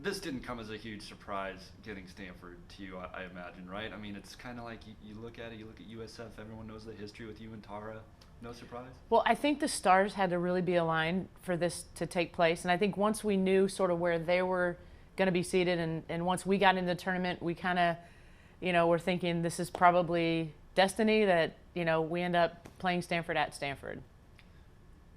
this didn't come as a huge surprise getting Stanford to you, I imagine, right? I mean, it's kind of like you look at it, you look at USF, everyone knows the history with you and Tara. No surprise? Well, I think the stars had to really be aligned for this to take place. And I think once we knew sort of where they were going to be seated, and once we got into the tournament, we kind of, were thinking this is probably destiny that, we end up playing Stanford at Stanford.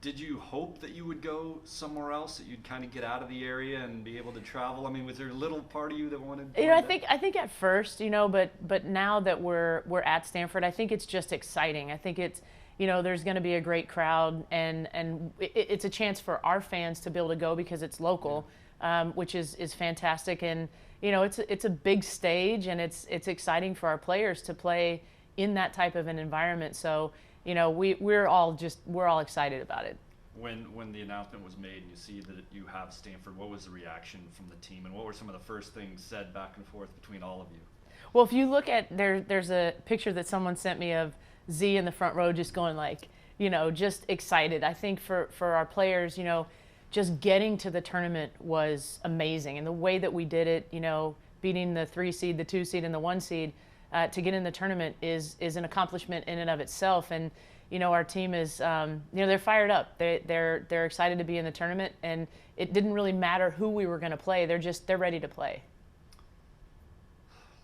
Did you hope that you would go somewhere else, that you'd kind of get out of the area and be able to travel? I mean, was there a little part of you that wanted? I think at first, but now that we're at Stanford, I think it's just exciting. I think it's, there's going to be a great crowd, and it's a chance for our fans to be able to go because it's local, which is fantastic. And it's a big stage, and it's exciting for our players to play in that type of an environment. So. We're all excited about it. When the announcement was made and you see that you have Stanford, what was the reaction from the team, and what were some of the first things said back and forth between all of you? Well, if you look at there's a picture that someone sent me of Z in the front row just going like, just excited. I think for our players, just getting to the tournament was amazing, and the way that we did it, beating the 3 seed, the 2 seed, and the 1 seed. To get in the tournament is an accomplishment in and of itself, and our team is they're fired up. They're excited to be in the tournament, and it didn't really matter who we were going to play. They're ready to play.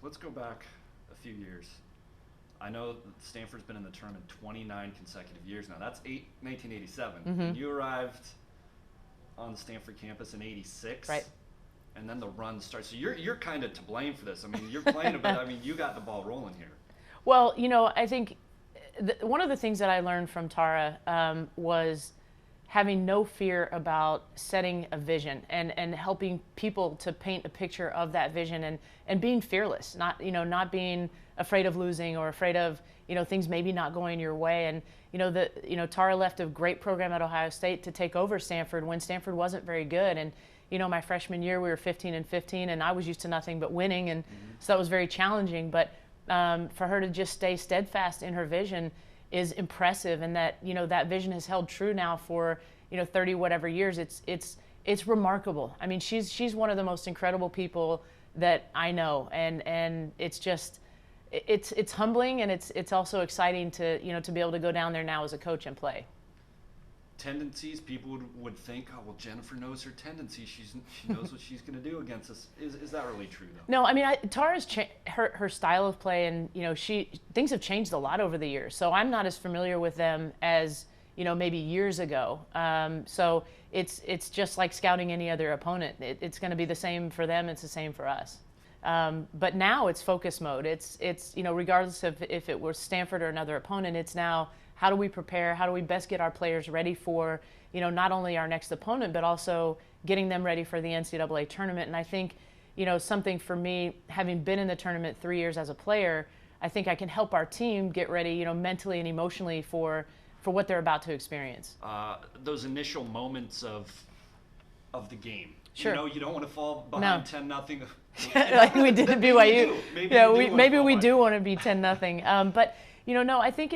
Let's go back a few years. I know Stanford's been in the tournament 29 consecutive years now. That's 1987. Mm-hmm. You arrived on the Stanford campus in '86. Right. And then the run starts. So you're kind of to blame for this. I mean, you're playing a bit. I mean, you got the ball rolling here. Well, I think one of the things that I learned from Tara was having no fear about setting a vision and helping people to paint a picture of that vision and being fearless, not being afraid of losing or afraid of things maybe not going your way. And Tara left a great program at Ohio State to take over Stanford when Stanford wasn't very good. And my freshman year, we were 15-15, and I was used to nothing but winning, and so that was very challenging. But for her to just stay steadfast in her vision is impressive, and that that vision has held true now for 30 whatever years. It's remarkable. I mean, she's one of the most incredible people that I know, and it's just it's humbling, and it's also exciting to to be able to go down there now as a coach and play. Tendencies, people would think, oh, well, Jennifer knows her tendencies. She knows what she's going to do against us. Is that really true, though? No, I mean, Tara's her style of play, and things have changed a lot over the years. So I'm not as familiar with them as maybe years ago. So it's just like scouting any other opponent. It's going to be the same for them. It's the same for us. But now it's focus mode. It's regardless of if it were Stanford or another opponent, it's now, how do we prepare? How do we best get our players ready for, not only our next opponent, but also getting them ready for the NCAA tournament? And I think, something for me, having been in the tournament 3 years as a player, I think I can help our team get ready, mentally and emotionally for what they're about to experience. Those initial moments of the game. Sure. You don't want to fall behind 10-0. Like we did at BYU. Maybe we do want to be 10-0. But no, I think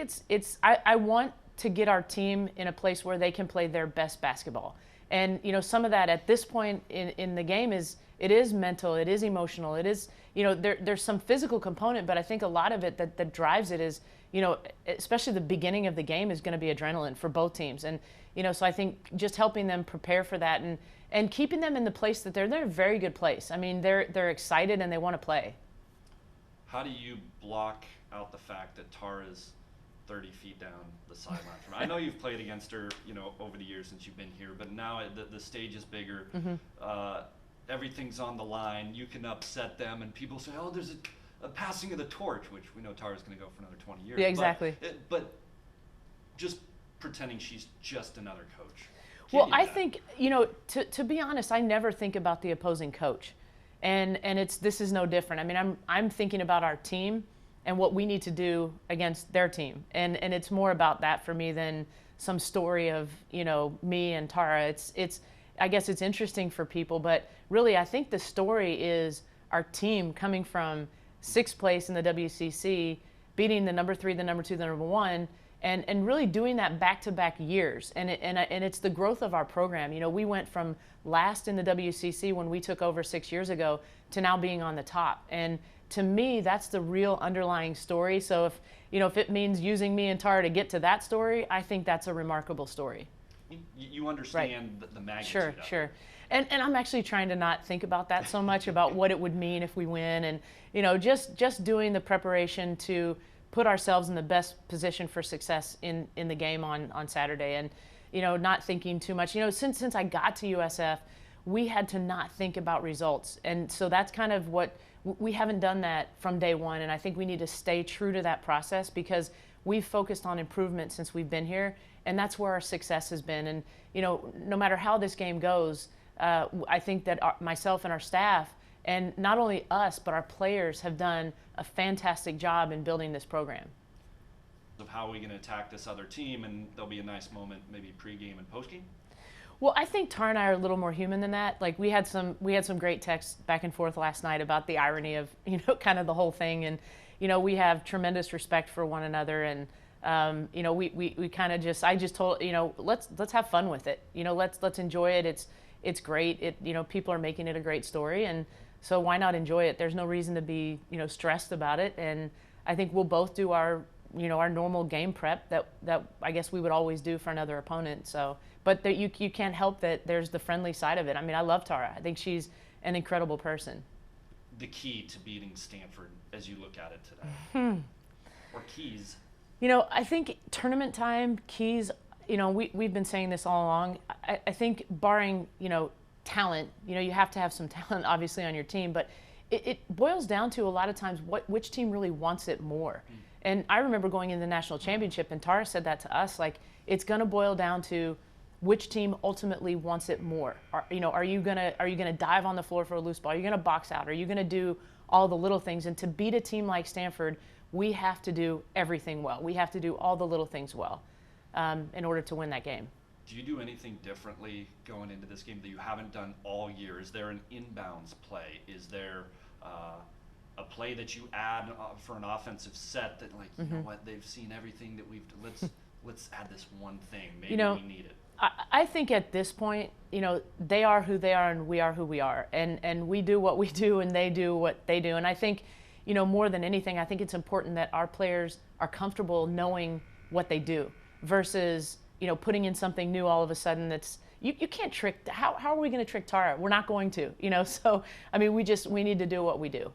I want to get our team in a place where they can play their best basketball. And, some of that at this point in the game is mental, it is emotional, it is, there's some physical component, but I think a lot of it that drives it is, especially the beginning of the game is going to be adrenaline for both teams. And, so I think just helping them prepare for that and keeping them in the place that they're in a very good place. I mean, they're excited and they want to play. How do you block out the fact that Tara's 30 feet down the sideline from her? I know you've played against her, over the years since you've been here, but now the stage is bigger. Mm-hmm. Everything's on the line. You can upset them, and people say, oh, there's a passing of the torch, which we know Tara's going to go for another 20 years. Yeah, exactly. But just pretending she's just another coach. Well, I think, to be honest, I never think about the opposing coach. And this is no different. I mean, I'm thinking about our team and what we need to do against their team. And it's more about that for me than some story of, me and Tara. I guess it's interesting for people, but really I think the story is our team coming from 6th place in the WCC, beating the number 3, the number 2, the number 1, and really doing that back-to-back years. And it's the growth of our program. You know, we went from last in the WCC when we took over 6 years ago to now being on the top. And to me, that's the real underlying story. So if it means using me and Tara to get to that story, I think that's a remarkable story. You understand the magnitude Sure, of it. sure. And I'm actually trying to not think about that so much, about what it would mean if we win, and you know, just doing the preparation to put ourselves in the best position for success in the game on Saturday, and you know, not thinking too much. You know, since I got to USF, we had to not think about results, and so that's kind of what we haven't done that from day one, and I think we need to stay true to that process, because we've focused on improvement since we've been here, and that's where our success has been. And you know, no matter how this game goes, I think that myself and our staff, and not only us, but our players, have done a fantastic job in building this program. Of how are we going to attack this other team, and there'll be a nice moment maybe pregame and postgame? Well, I think Tara and I are a little more human than that. Like we had some great texts back and forth last night about the irony of, you know, kind of the whole thing, and you know, we have tremendous respect for one another, and you know, we kind of I just told, you know, let's have fun with it. You know, let's enjoy it. It's great. You know, people are making it a great story, and so why not enjoy it? There's no reason to be, you know, stressed about it. And I think we'll both do our, you know, our normal game prep that I guess we would always do for another opponent. So, but you can't help that there's the friendly side of it. I mean, I love Tara. I think she's an incredible person. The key to beating Stanford as you look at it today, or keys? You know, I think tournament time, keys. You know, we've been saying this all along. I think barring, you know, talent, you know, you have to have some talent obviously on your team, but it boils down to a lot of times which team really wants it more. And I remember going into the national championship, and Tara said that to us, like, it's going to boil down to which team ultimately wants it more. You know, are you gonna dive on the floor for a loose ball? Are you gonna box out? Are you gonna do all the little things? And to beat a team like Stanford, we have to do everything well. We have to do all the little things well in order to win that game. Do you do anything differently going into this game that you haven't done all year? Is there an inbounds play? Is there a play that you add for an offensive set that, like, you know what, they've seen everything that we've let's add this one thing. Maybe you know, we need it. I think at this point, you know, they are who they are and we are who we are, and we do what we do and they do what they do. And I think, you know, more than anything, I think it's important that our players are comfortable knowing what they do versus, you know, putting in something new all of a sudden. That's you can't trick. How are we going to trick Tara? We're not going to, you know. So I mean, we need to do what we do.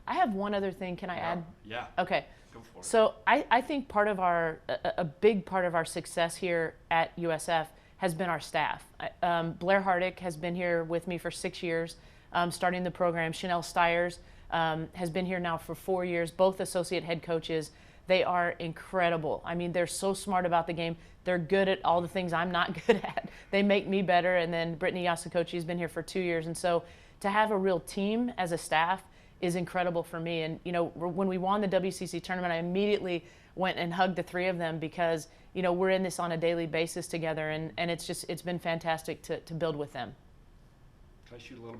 I have one other thing. Can I add? Yeah. Okay. Go for it. So I think part of a big part of our success here at USF has been our staff. Blair Hardick has been here with me for 6 years, starting the program. Chanel Stiers has been here now for 4 years, both associate head coaches. They are incredible. I mean, they're so smart about the game. They're good at all the things I'm not good at. They make me better. And then Brittany Yasakochi has been here for 2 years. And so to have a real team as a staff is incredible for me. And, you know, when we won the WCC tournament, I immediately went and hugged the three of them because, you know, we're in this on a daily basis together. And it's been fantastic to build with them. Can I shoot a little bit?